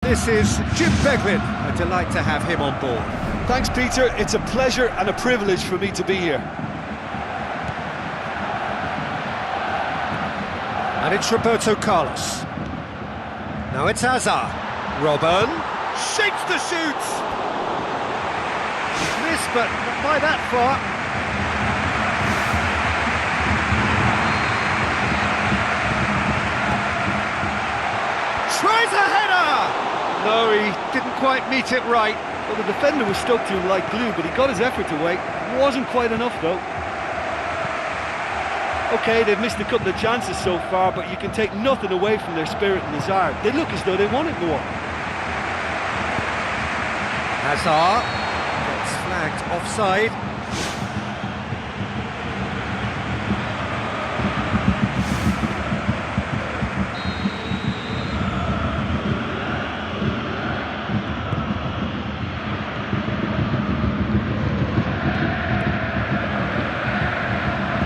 This is Jim Beglin. A delight to have him on board. Thanks, Peter. It's a pleasure and a privilege for me to be here. And it's Roberto Carlos. Now it's Hazard. Robben shapes the shoot. Missed, but not by that far. Tries a header! No, he didn't quite meet it right. Well, the defender was stuck to him like glue, but he got his effort away. Wasn't quite enough, though. OK, they've missed a couple of chances so far, but you can take nothing away from their spirit and desire. They look as though they wanted more. Hazard gets flagged offside.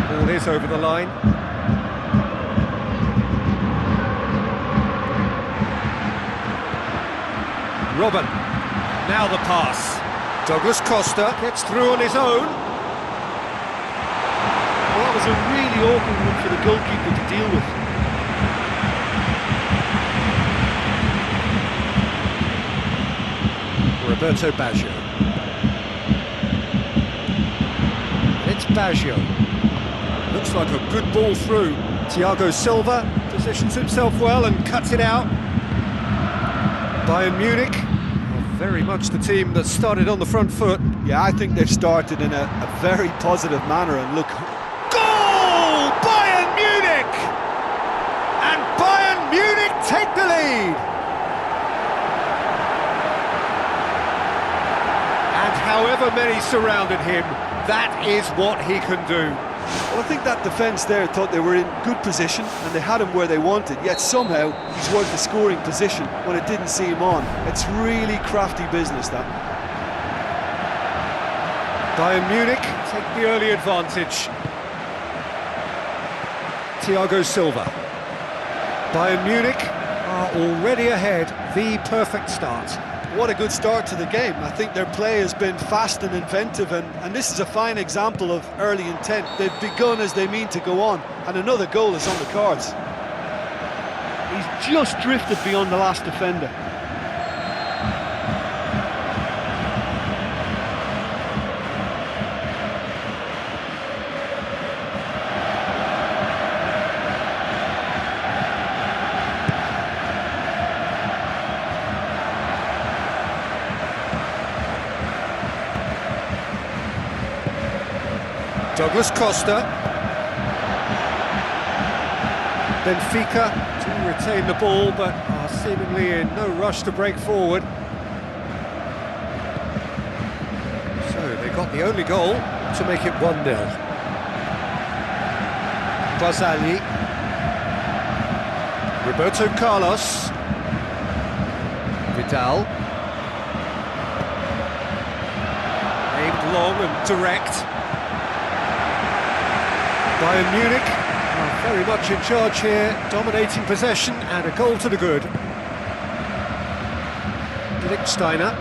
Ball is over the line. Robben. Now the pass. Douglas Costa gets through on his own. Well, that was a really awkward one for the goalkeeper to deal with. Roberto Baggio. And it's Baggio. Looks like a good ball through. Thiago Silva positions himself well and cuts it out. Bayern Munich, very much the team that started on the front foot. Yeah, I think they've started in a very positive manner, and look... Goal! Bayern Munich! And Bayern Munich take the lead! And however many surrounded him, that is what he can do. Well, I think that defence there thought they were in good position and they had him where they wanted, yet somehow he's worked the scoring position when it didn't see him on. It's really crafty business, that. Bayern Munich take the early advantage. Thiago Silva. Bayern Munich are already ahead, the perfect start. What a good start to the game. I think their play has been fast and inventive, and this is a fine example of early intent. They've begun as they mean to go on, and another goal is on the cards. He's just drifted beyond the last defender. Douglas Costa. Benfica to retain the ball, but are seemingly in no rush to break forward. So they got the only goal to make it 1-0. Barzagli. Roberto Carlos. Vidal. Aimed long and direct. Bayern Munich are very much in charge here, dominating possession and a goal to the good. Lichtsteiner.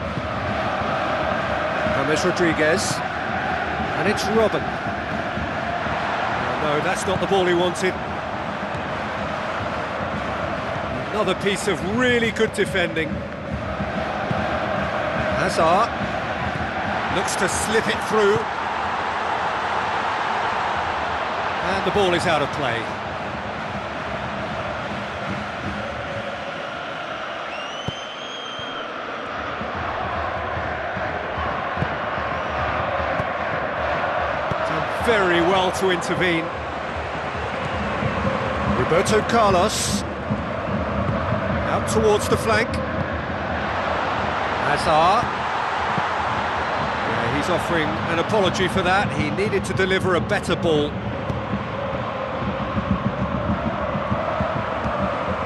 James Rodriguez. And it's Robben. Oh, no, that's not the ball he wanted. Another piece of really good defending. Hazard looks to slip it through. And the ball is out of play. Done very well to intervene. Roberto Carlos. Out towards the flank. Hazard. Yeah, he's offering an apology for that. He needed to deliver a better ball.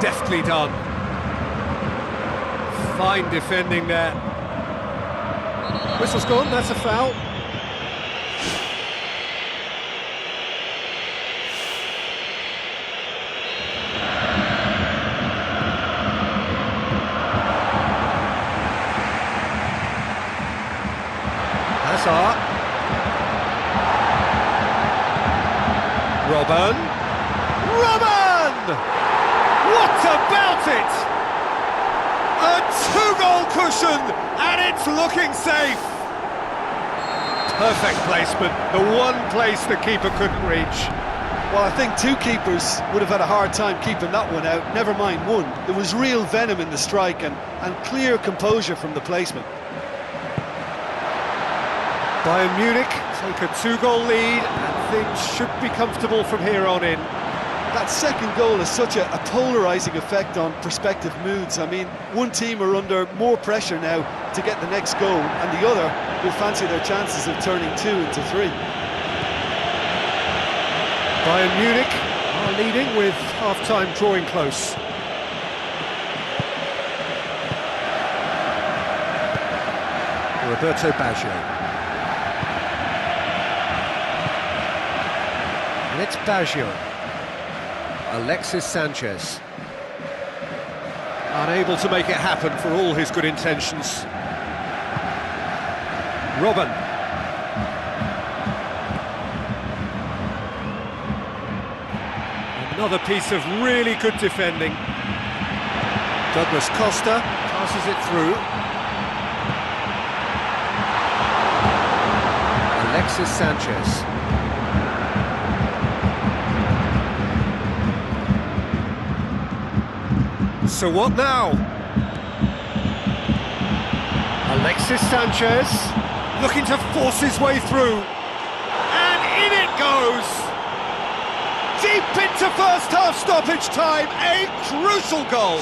Deftly done. Fine defending there. Whistle's gone, that's a foul. Sarr. Robben. Robben! What about it? A two-goal cushion, and it's looking safe. Perfect placement, the one place the keeper couldn't reach. Well, I think two keepers would have had a hard time keeping that one out, never mind one. There was real venom in the strike and clear composure from the placement. Bayern Munich take a two-goal lead, and things should be comfortable from here on in. That second goal has such a polarising effect on prospective moods. I mean, one team are under more pressure now to get the next goal, and the other will fancy their chances of turning 2 into 3. Bayern Munich are leading with half-time drawing close. Roberto Baggio. And it's Baggio. Alexis Sanchez. Unable to make it happen for all his good intentions. Robben. Another piece of really good defending. Douglas Costa passes it through. Alexis Sanchez. So what now? Alexis Sanchez looking to force his way through. And in it goes! Deep into first half stoppage time, a crucial goal!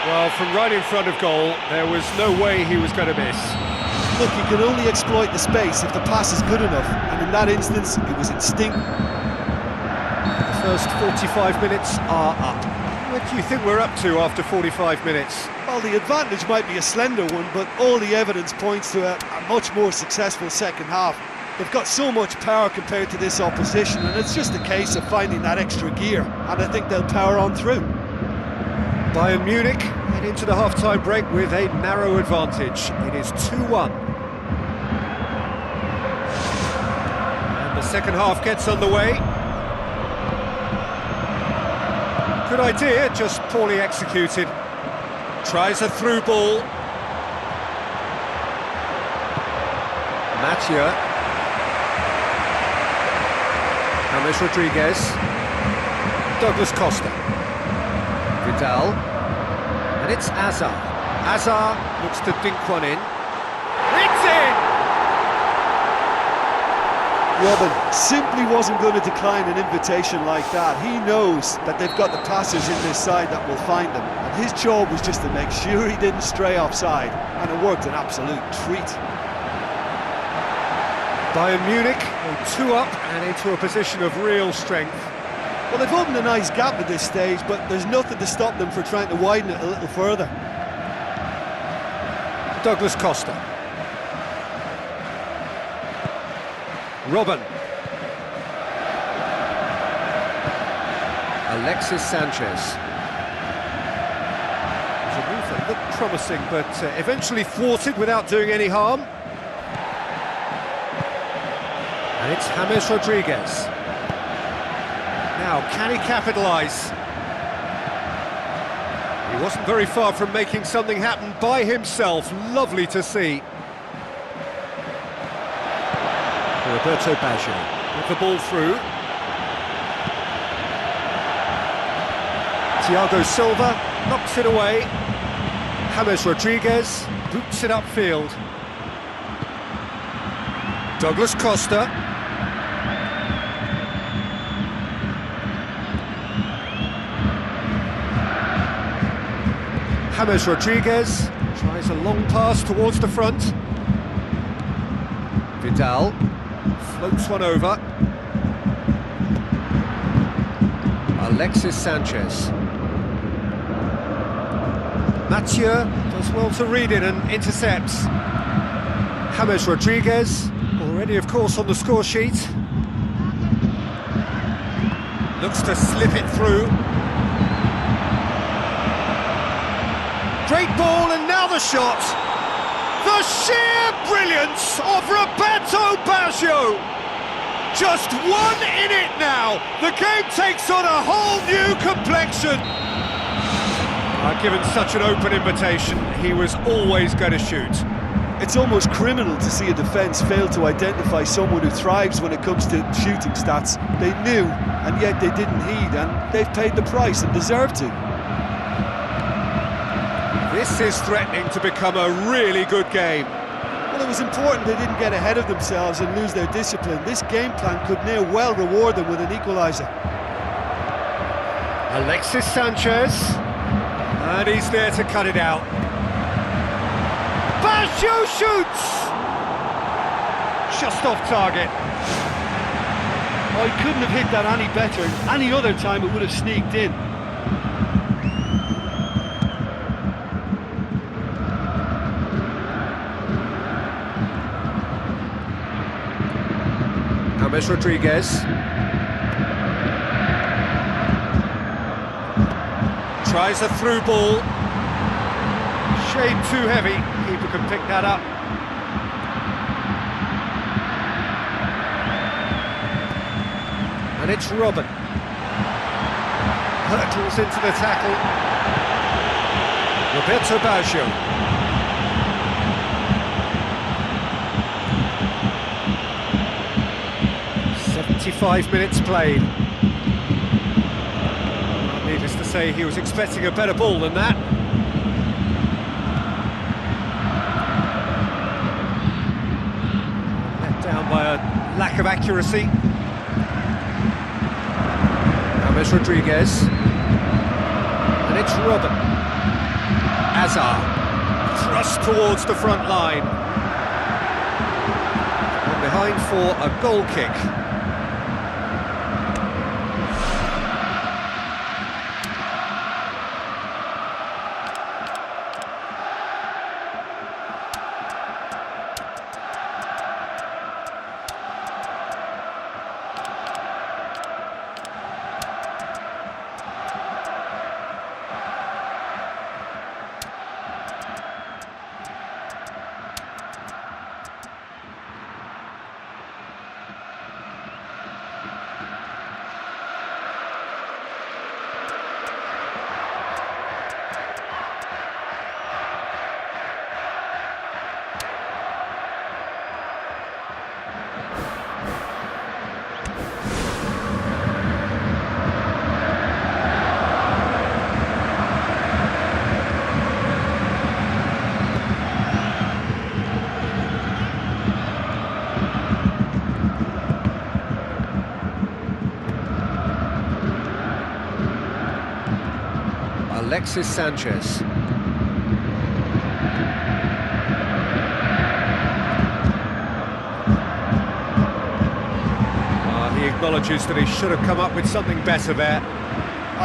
Well, from right in front of goal, there was no way he was going to miss. Look, you can only exploit the space if the pass is good enough, and in that instance, it was instinctive. The first 45 minutes are up. What do you think we're up to after 45 minutes? Well, the advantage might be a slender one, but all the evidence points to a much more successful second half. They've got so much power compared to this opposition, and it's just a case of finding that extra gear, and I think they'll power on through. Bayern Munich head into the half-time break with a narrow advantage. It is 2-1. And the second half gets underway. Good idea, just poorly executed. Tries a through ball. Mathieu. James Rodriguez. Douglas Costa. Vidal. And it's Azar. Azar looks to dink one in. It's in! Robben simply wasn't going to decline an invitation like that. He knows that they've got the passers in this side that will find him, and his job was just to make sure he didn't stray offside, and it worked an absolute treat. Bayern Munich go 2 up and into a position of real strength. Well, they've opened a nice gap at this stage, but there's nothing to stop them from trying to widen it a little further. Douglas Costa. Robben. Alexis Sanchez. It was a move that looked promising, but eventually thwarted without doing any harm. And it's James Rodriguez. Now, can he capitalise? He wasn't very far from making something happen by himself. Lovely to see. Roberto Baggio with the ball through. Thiago Silva knocks it away. James Rodriguez boots it upfield. Douglas Costa. James Rodriguez tries a long pass towards the front. Vidal floats one over. Alexis Sanchez. Mathieu does well to read it and intercepts. James Rodriguez, already of course on the score sheet. Looks to slip it through. Great ball, and now the shot. The sheer brilliance of Roberto Baggio! Just one in it now. The game takes on a whole new complexion. Given such an open invitation, he was always going to shoot. It's almost criminal to see a defence fail to identify someone who thrives when it comes to shooting stats. They knew, and yet they didn't heed, and they've paid the price and deserve to. This is threatening to become a really good game. Well, it was important they didn't get ahead of themselves and lose their discipline. This game plan could near well reward them with an equaliser. Alexis Sanchez, and he's there to cut it out. Baggio shoots! Just off target. Oh, he couldn't have hit that any better. Any other time it would have sneaked in. James Rodriguez. Tries a through ball. Shade too heavy. Keeper can pick that up. And it's Robben. Hurtles into the tackle. Roberto Baggio. 75 minutes played. Needless to say, he was expecting a better ball than that. Let down by a lack of accuracy. James Rodriguez. And it's Robben. Azar. Thrust towards the front line. And behind for a goal kick. Alexis Sanchez. He acknowledges that he should have come up with something better there.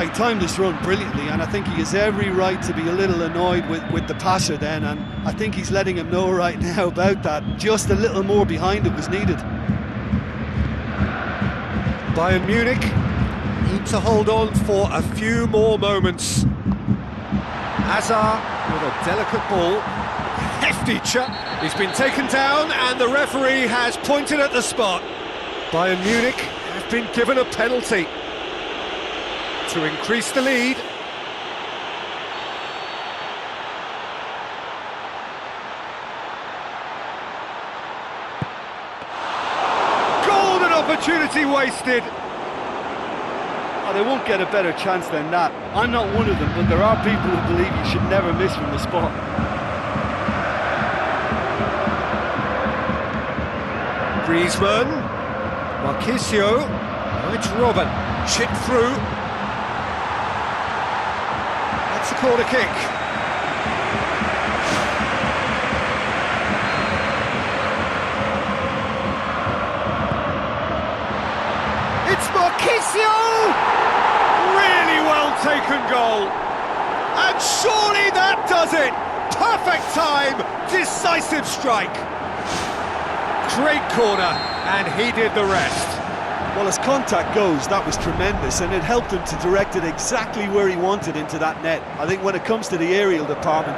He timed this run brilliantly, and I think he has every right to be a little annoyed with the passer then, and I think he's letting him know right now about that. Just a little more behind it was needed. Bayern Munich need to hold on for a few more moments. Hazard with a delicate ball. Hefty chop. He's been taken down and the referee has pointed at the spot. Bayern Munich have been given a penalty to increase the lead. Golden opportunity wasted. They won't get a better chance than that. I'm not one of them, but there are people who believe you should never miss from the spot. Griezmann, Marquisio, it's Robben, chipped through. That's a corner kick. It's Marquisio! Really well taken goal. And surely that does it. Perfect time, decisive strike. Great corner, and he did the rest. Well, as contact goes, that was tremendous, and it helped him to direct it exactly where he wanted into that net. I think when it comes to the aerial department,